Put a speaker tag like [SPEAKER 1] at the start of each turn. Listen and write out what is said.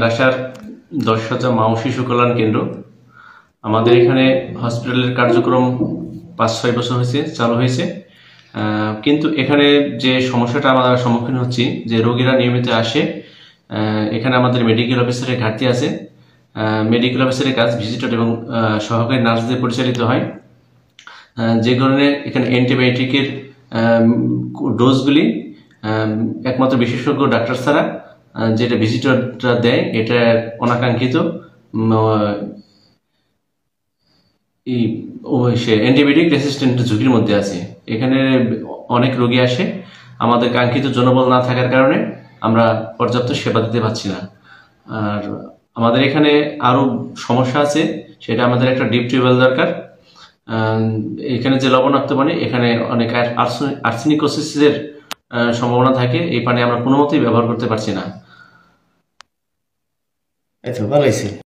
[SPEAKER 1] Doctor দশহাজা মা ও শিশু কল্যাণ কেন্দ্র। আমাদের এখানে হসপিটালের কার্যক্রম 5-6 বছর হয়েছে চালু হয়েছে, কিন্তু এখানে যে সমস্যাটা আমরা সম্মুখীন হচ্ছি যে রোগীরা নিয়মিত আসে, এখানে আমাদের মেডিকেল অফিসারের ঘাটতি আছে। মেডিকেল অফিসারের কাজ ভিজিটর এবং সহকারী নার্সদের পরিচালিত হয়, যে কারণে এখানে অ্যান্টিবায়োটিকের ডোজগুলি একমাত্র বিশেষজ্ঞ ডাক্তার ছাড়া যেটা ভিজিটররা দেয় এটা অনাকাঙ্ক্ষিত সে অ্যান্টিবায়োটিক রেসিস্ট্যান্ট ঝুঁকির মধ্যে আছে। এখানে অনেক রোগী আসে, আমাদের কাঙ্ক্ষিত জনবল না থাকার কারণে আমরা পর্যাপ্ত সেবা দিতে পারছি না। আর আমাদের এখানে আরও সমস্যা আছে, সেটা আমাদের একটা ডিপ টিউবওয়েল দরকার। এখানে যে লবণাক্ত পানি, এখানে অনেক আর্সেনিকোসিসের সম্ভাবনা থাকে। এই পানি আমরা কোনো মতেই ব্যবহার করতে পারছি না।
[SPEAKER 2] ভালো হয়েছে।